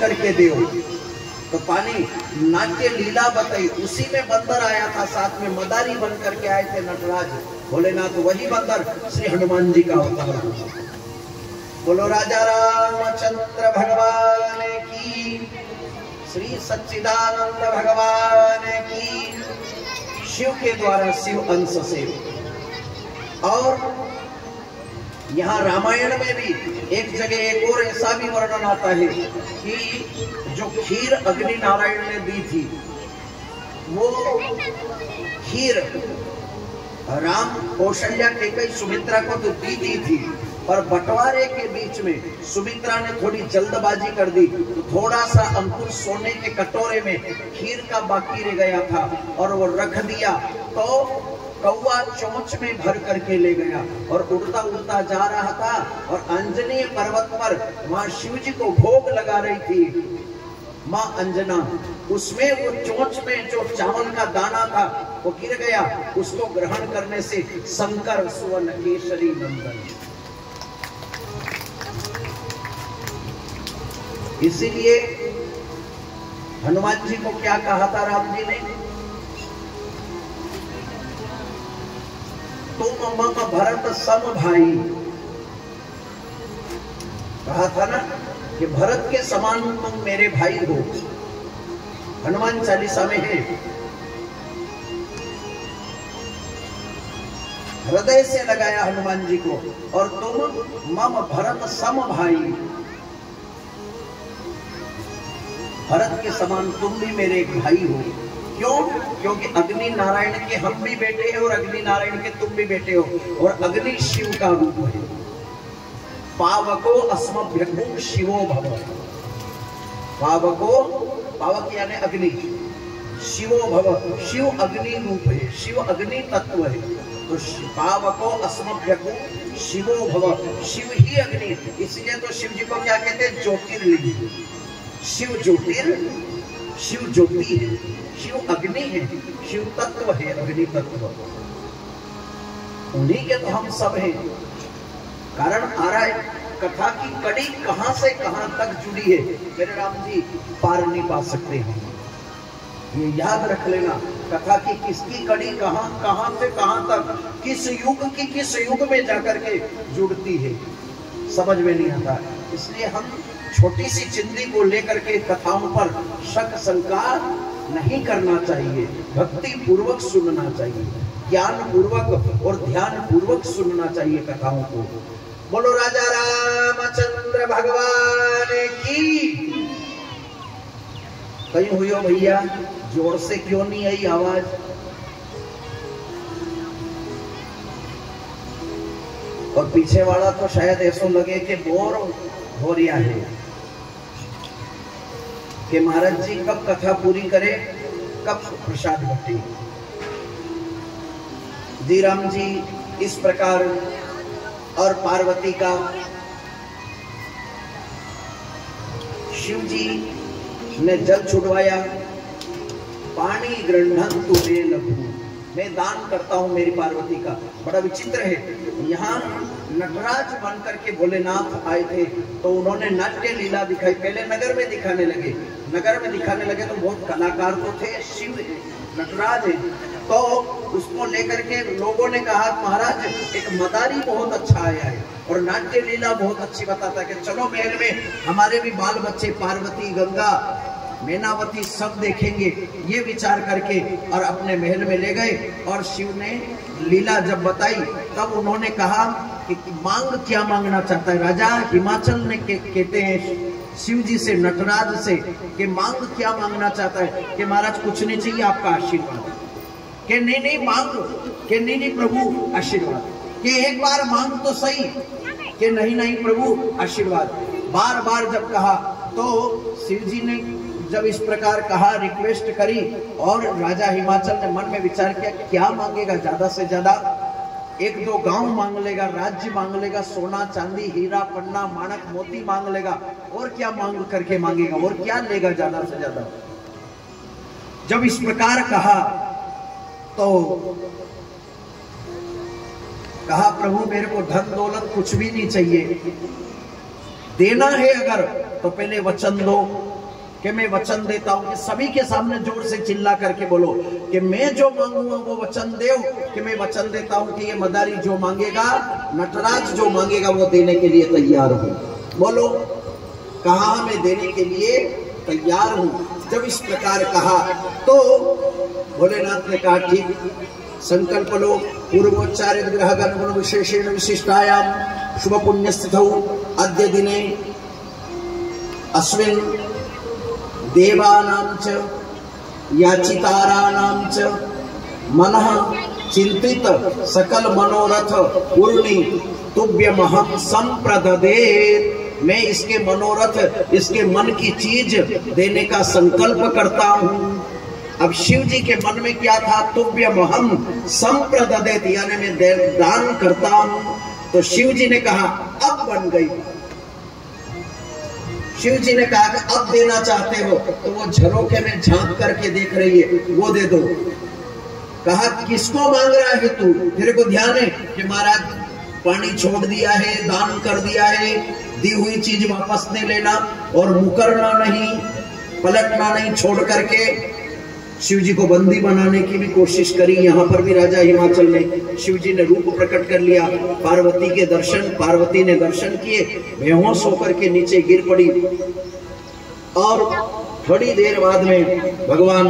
करके दो। तो पानी नाट्य लीला बताई, उसी में बंदर आया था, साथ में मदारी बन करके आए थे नटराज भोलेनाथ, वही बंदर श्री हनुमान जी का अवतार। बोलो राजा रामचंद्र भगवान की, श्री सच्चिदानंद भगवान की। शिव के द्वारा शिव अंश से। और यहाँ रामायण में भी एक जगह एक और ऐसा भी वर्णन आता है कि जो खीर अग्नि नारायण ने दी थी, वो खीर राम कौशल्या कैकेयी सुमित्रा को तो दी थी, पर बंटवारे के बीच में सुमित्रा ने थोड़ी जल्दबाजी कर दी, तो थोड़ा सा अंकुर सोने के कटोरे में खीर का बाकी रह गया था और वो रख दिया। तो कौवा चोंच में भर करके ले गया और उड़ता उड़ता जा रहा था, और अंजनी पर्वत पर वहां शिव जी को भोग लगा रही थी माँ अंजना, उसमें वो चोंच में जो चावल का दाना था वो गिर गया। उसको ग्रहण करने से शंकर सुवन केशरी नंदन। इसीलिए हनुमान जी को क्या कहा था राम जी ने, तुम मम भरत सम भाई, कहा था ना कि भरत के समान तुम मेरे भाई हो। हनुमान चालीसा में है, हृदय से लगाया हनुमान जी को, और तुम मम भरत सम भाई, भरत के समान तुम भी मेरे एक भाई हो। क्यों? क्योंकि अग्नि नारायण के हम भी बेटे हैं और अग्नि नारायण के तुम भी बेटे हो, और अग्नि शिव का रूप है। पावको अस्मभ्यगुं शिवो भव, पावको, पावक यानी अग्नि, शिवो भव, शिव अग्नि रूप है, शिव अग्नि तत्व है। तो पावको अस्मभ्यगुं शिवो भव, शिव ही अग्नि, इसलिए तो शिव जी को क्या कहते हैं? ज्योतिर्लिंग। शिव ज्योतिर, शिव ज्योति है, शिव अग्नि है, शिव तत्व है, अग्नि तत्व, उन्हीं के तो हम सब हैं। कारण आ रहा है, कथा की कड़ी कहां से कहां तक जुड़ी है, मेरे राम जी पार नहीं पा सकते हम, ये याद रख लेना। कथा की किसकी कड़ी कहां से कहां तक, किस युग की किस युग में जाकर के जुड़ती है, समझ में नहीं आता। इसलिए हम छोटी सी चिंदी को लेकर के कथाओं पर शक शंका नहीं करना चाहिए, भक्ति पूर्वक सुनना चाहिए, ज्ञान पूर्वक और ध्यान पूर्वक सुनना चाहिए कथाओं को। बोलो राजा रामचंद्र भगवान की। कहीं हुई हो भैया, जोर से क्यों नहीं आई आवाज? और पीछे वाला तो शायद ऐसा लगे कि बोर हो रहा है कि महाराज जी कब कथा पूरी करे, कब प्रसाद बटे। जी राम जी इस प्रकार, और पार्वती का शिव जी ने जल छुड़वाया, पानी गृह्णन्तु मे लघु, मैं दान करता हूं मेरी पार्वती का। बड़ा विचित्र है, यहाँ नटराज बन करके भोलेनाथ आए थे, तो उन्होंने नाट्य लीला दिखाई। पहले नगर में दिखाने लगे, नगर में दिखाने लगे तो बहुत कलाकार तो थे, शिव नटराज है, तो उसको लेकर के लोगों ने कहा महाराज एक मदारी बहुत अच्छा आया है और नाट्य लीला बहुत अच्छी बताता है, कि चलो महल में हमारे भी बाल बच्चे पार्वती, गंगा, मैनावती सब देखेंगे। ये विचार करके और अपने महल में ले गए, और शिव ने लीला जब बताई तब उन्होंने कहा कि मांग क्या मांगना चाहता है। राजा हिमाचल ने कहते हैं शिव जी से, नटराज से, कि मांग क्या मांगना चाहता है, कि महाराज कुछ नहीं चाहिए आपका आशीर्वाद, कि नहीं मांग, कि नहीं प्रभु आशीर्वाद, कि एक बार मांग तो सही, कि नहीं प्रभु आशीर्वाद। बार बार जब कहा तो शिव जी ने जब इस प्रकार कहा, रिक्वेस्ट करी, और राजा हिमाचल ने मन में विचार किया क्या मांगेगा, ज्यादा से ज्यादा एक दो गांव मांग लेगा, राज्य मांग लेगा, सोना चांदी हीरा पन्ना माणक मोती मांग लेगा, और क्या मांग करके मांगेगा, और क्या लेगा ज्यादा से ज्यादा। जब इस प्रकार कहा तो प्रभु मेरे को धन दौलत कुछ भी नहीं चाहिए, देना है अगर तो पहले वचन दो कि मैं वचन देता हूं, कि सभी के सामने जोर से चिल्ला करके बोलो कि मैं जो मांगूंगा वो वचन दो, कि मैं वचन देता हूं कि ये मदारी जो मांगेगा, नटराज जो मांगेगा वो देने के लिए तैयार हूं। बोलो, कहा मैं देने के लिए तैयार हूं। जब इस प्रकार कहा तो भोलेनाथ ने कहा ठीक, संकल्प लो। पूर्वोच्चारित ग्रह गण विशेषेण विशिष्टायाम शुभ पुण्य स्थितौ अद्य दिने अस्मिन् देवानां च याचिताराणां च मनः चिंतित सकल मनोरथ पूर्णि तुभ्यमहं संप्रददेत्। मैं इसके मनोरथ, इसके मन की चीज देने का संकल्प करता हूं। अब शिव जी के मन में क्या था? तुभ्यमहं संप्रददेत्, यानी मैं दान करता हूं। तो शिव जी ने कहा अब बन गई। शिव जी ने कहा कि अब देना चाहते हो तो वो झरोखे में झांक करके देख रही है, वो दे दो। कहा किसको मांग रहा है तू? तेरे को ध्यान है कि महाराज पानी छोड़ दिया है, दान कर दिया है, दी हुई चीज वापस नहीं लेना और मुकरना नहीं, पलटना नहीं, छोड़ करके शिव जी को बंदी बनाने की भी कोशिश करी। यहाँ पर भी राजा हिमाचल में शिव जी ने रूप प्रकट कर लिया। पार्वती के दर्शन, पार्वती ने दर्शन किए, बेहोश होकर के नीचे गिर पड़ी और थोड़ी देर बाद में भगवान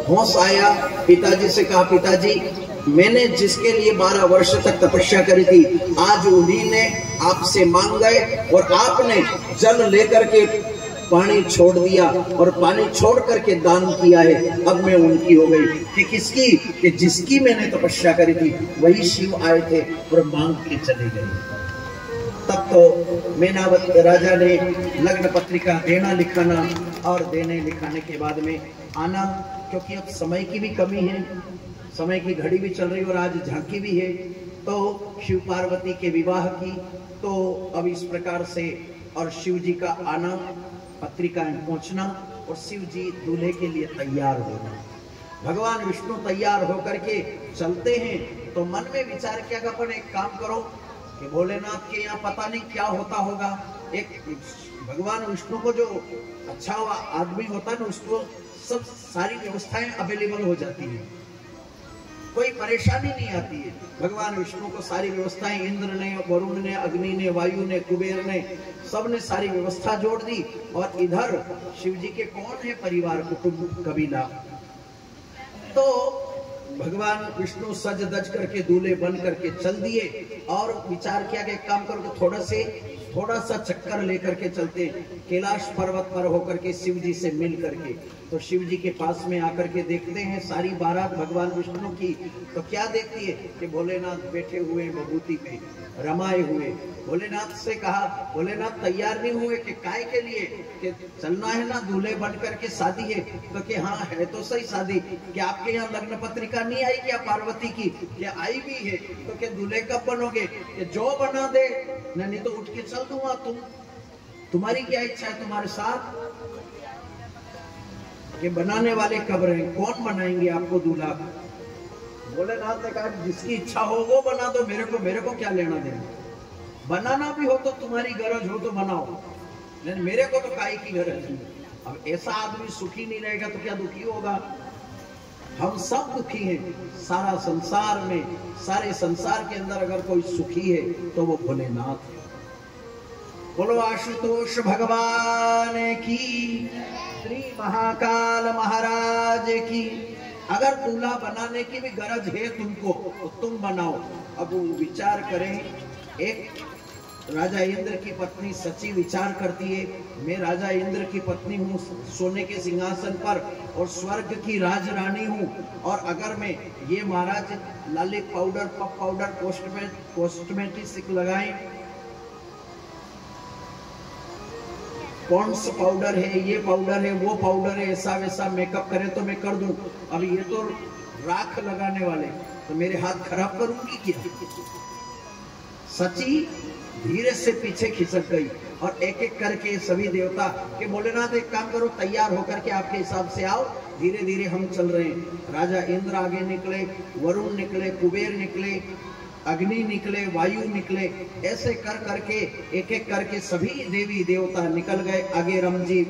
होश आया। पिताजी से कहा पिताजी, मैंने जिसके लिए 12 वर्ष तक तपस्या करी थी, आज उन्हीं ने आपसे मांग गए और आपने जल लेकर के पानी छोड़ दिया और पानी छोड़ करके दान किया है। अब मैं उनकी हो गई। कि किसकी? कि जिसकी मैंने तपस्या करी थी वही शिव आए थे और मांग के चले गए। तब तो मेनावत राजा ने लग्न पत्रिका देना लिखाना और देने लिखाने के बाद में आना, क्योंकि अब समय की भी कमी है, समय की घड़ी भी चल रही और आज झांकी भी है, तो शिव पार्वती के विवाह की। तो अब इस प्रकार से और शिव जी का आना, पत्रिकाएं पहुंचना और शिव जी दूल्हे के लिए तैयार होना। भगवान विष्णु तैयार होकर के चलते हैं तो मन में विचार किया कि अपन एक काम करो कि भोलेनाथ के यहाँ पता नहीं क्या होता होगा। एक भगवान विष्णु को जो अच्छा आदमी होता है ना, उसको सब सारी व्यवस्थाएं अवेलेबल हो जाती है, कोई परेशानी नहीं आती है। भगवान विष्णु को सारी व्यवस्थाएं इंद्र ने, वरुण ने, अग्नि ने, वायु ने, कुबेर ने, सब ने सारी व्यवस्था जोड़ दी। और इधर शिव जी के कौन है परिवार, कुटुंब, कबीला। तो भगवान विष्णु सज दज करके दूल्हे बन करके चल दिए और विचार किया कि एक काम करो तो थोड़ा सा चक्कर लेकर के चलते, कैलाश पर्वत पर होकर के शिव जी से मिल करके। तो शिव जी के पास में आकर के देखते हैं सारी बारात भगवान विष्णु की। तो क्या देखती है कि भोलेनाथ बैठे हुए विभूति पे रमाए हुए। भोलेनाथ से कहा, भोलेनाथ तैयार नहीं हुए कि काय के लिए? कि चलना है ना, दूल्हे बन करके शादी है। तो कि हाँ है तो सही शादी, कि आपके यहाँ लग्न पत्रिका नहीं आई क्या पार्वती की? क्या आई भी है? तो कि दूल्हे कब बनोगे? कि जो बना दे, नहीं तो उठ के चल दूंगा। तुम्हारी क्या इच्छा है? तुम्हारे साथ कि बनाने वाले कब रहे, कौन बनाएंगे आपको दूल्हा? भोलेनाथ ने कहा जिसकी इच्छा हो वो बना दो, मेरे को क्या लेना देना। बनाना भी हो तो तुम्हारी गरज हो तो बनाओ, लेकिन मेरे को तो काहे की गरज है। अब ऐसा आदमी सुखी नहीं रहेगा तो क्या दुखी होगा? हम सब दुखी हैं। सारा संसार में, सारे संसार के अंदर अगर कोई सुखी है तो वो भोलेनाथ है। बोलो आशुतोष भगवान की, श्री महाकाल महाराज की। अगर दूल्हा बनाने की भी गरज है तुमको तो तुम बनाओ। अब विचार करें, एक राजा इंद्र की पत्नी सची विचार करती है, मैं राजा इंद्र की पत्नी हूँ, सोने के सिंहासन पर और स्वर्ग की राजरानी हूँ, और अगर मैं ये महाराज लालिक पाउडर, पफ पाउडर, कॉस्मेटिक्स लगाएं, पॉन्ड्स पाउडर है, ये पाउडर है, वो पाउडर है, ऐसा वैसा मेकअप करे तो मैं कर दूं। अब ये तो राख लगाने वाले, तो मेरे हाथ खराब करूंगी क्या? सची धीरे से पीछे खिसक गई और एक एक करके सभी देवता के भोलेनाथ एक काम करो, तैयार होकर के आपके हिसाब से आओ, धीरे धीरे हम चल रहे हैं। राजा इंद्र आगे निकले, वरुण निकले, कुबेर निकले, अग्नि निकले, वायु निकले, ऐसे कर करके एक एक करके सभी देवी देवता निकल गए आगे राम जी।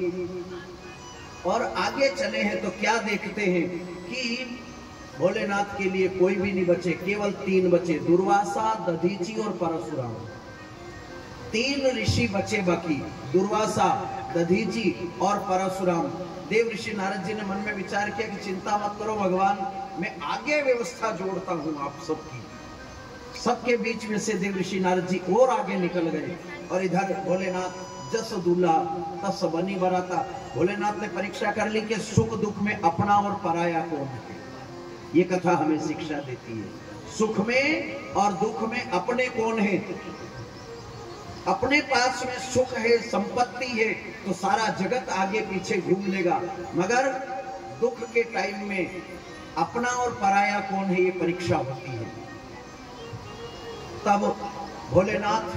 और आगे चले हैं तो क्या देखते हैं कि भोलेनाथ के लिए कोई भी नहीं बचे, केवल 3 बचे, दुर्वासा, दधीची और परशुराम। 3 ऋषि बचे बाकी, दुर्वासा, दधीची और परशुराम। देव ऋषि नारद जी ने मन में विचार किया कि चिंता मत करो भगवान, मैं आगे व्यवस्था जोड़ता हूं आप सबकी। सबके बीच में से देव ऋषि नारद जी और आगे निकल गए और इधर भोलेनाथ जस दूल्हा तस बनी बराता। भोलेनाथ ने परीक्षा कर ली कि सुख दुख में अपना और पराया कौन है। ये कथा हमें शिक्षा देती है, सुख में और दुख में अपने कौन है। अपने पास में सुख है, संपत्ति है, तो सारा जगत आगे पीछे घूम लेगा, मगर दुख के टाइम में अपना और पराया कौन है, ये परीक्षा होती है। तब भोलेनाथ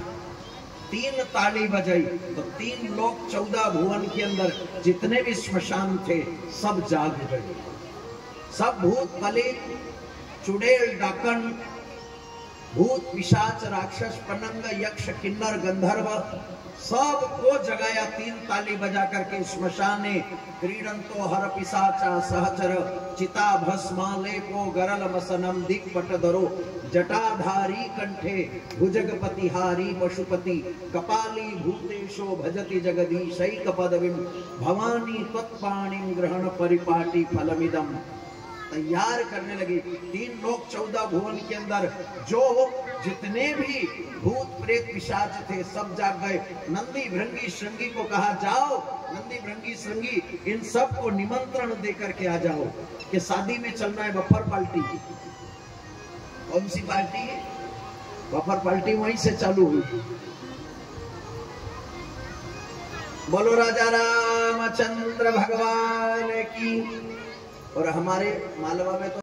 3 ताली बजाई तो 3 लोग 14 भुवन के अंदर जितने भी श्मशान थे सब जाग गए। सब भूत प्रेत, चुड़ैल, डाकन, भूत पिशाच, राक्षस, पनंग, यक्ष, किन्नर, गंधर्व सबको जगाया 3 ताली बजा करके। श्मशाने क्रीडंतो हर पिशाचा सहचर, चिता भस्मा लेपो गरल मसनम, दिक्पटधरो जटाधारी कंठे, भुजगपतिहारी पशुपति, कपाली भूतेशो भजति जगदीशैक पदवीं, भवानी त्वत्पाणिं ग्रहण परिपाटी फलमिदम। तैयार करने लगे 3 लोग 14 भुवन के अंदर, जो जितने भी भूत प्रेत पिशाच थे सब जाग गए। नंदी भृंगी श्रृंगी को कहा जाओ, नंदी भृंगी श्रृंगी इन सब को निमंत्रण देकर के आ जाओ कि शादी में चलना है बफर पार्टी। कौन सी पार्टी है? बफर पार्टी वहीं से चालू हुई। बोलो राजा रामचंद्र भगवान की। और हमारे मालवा में तो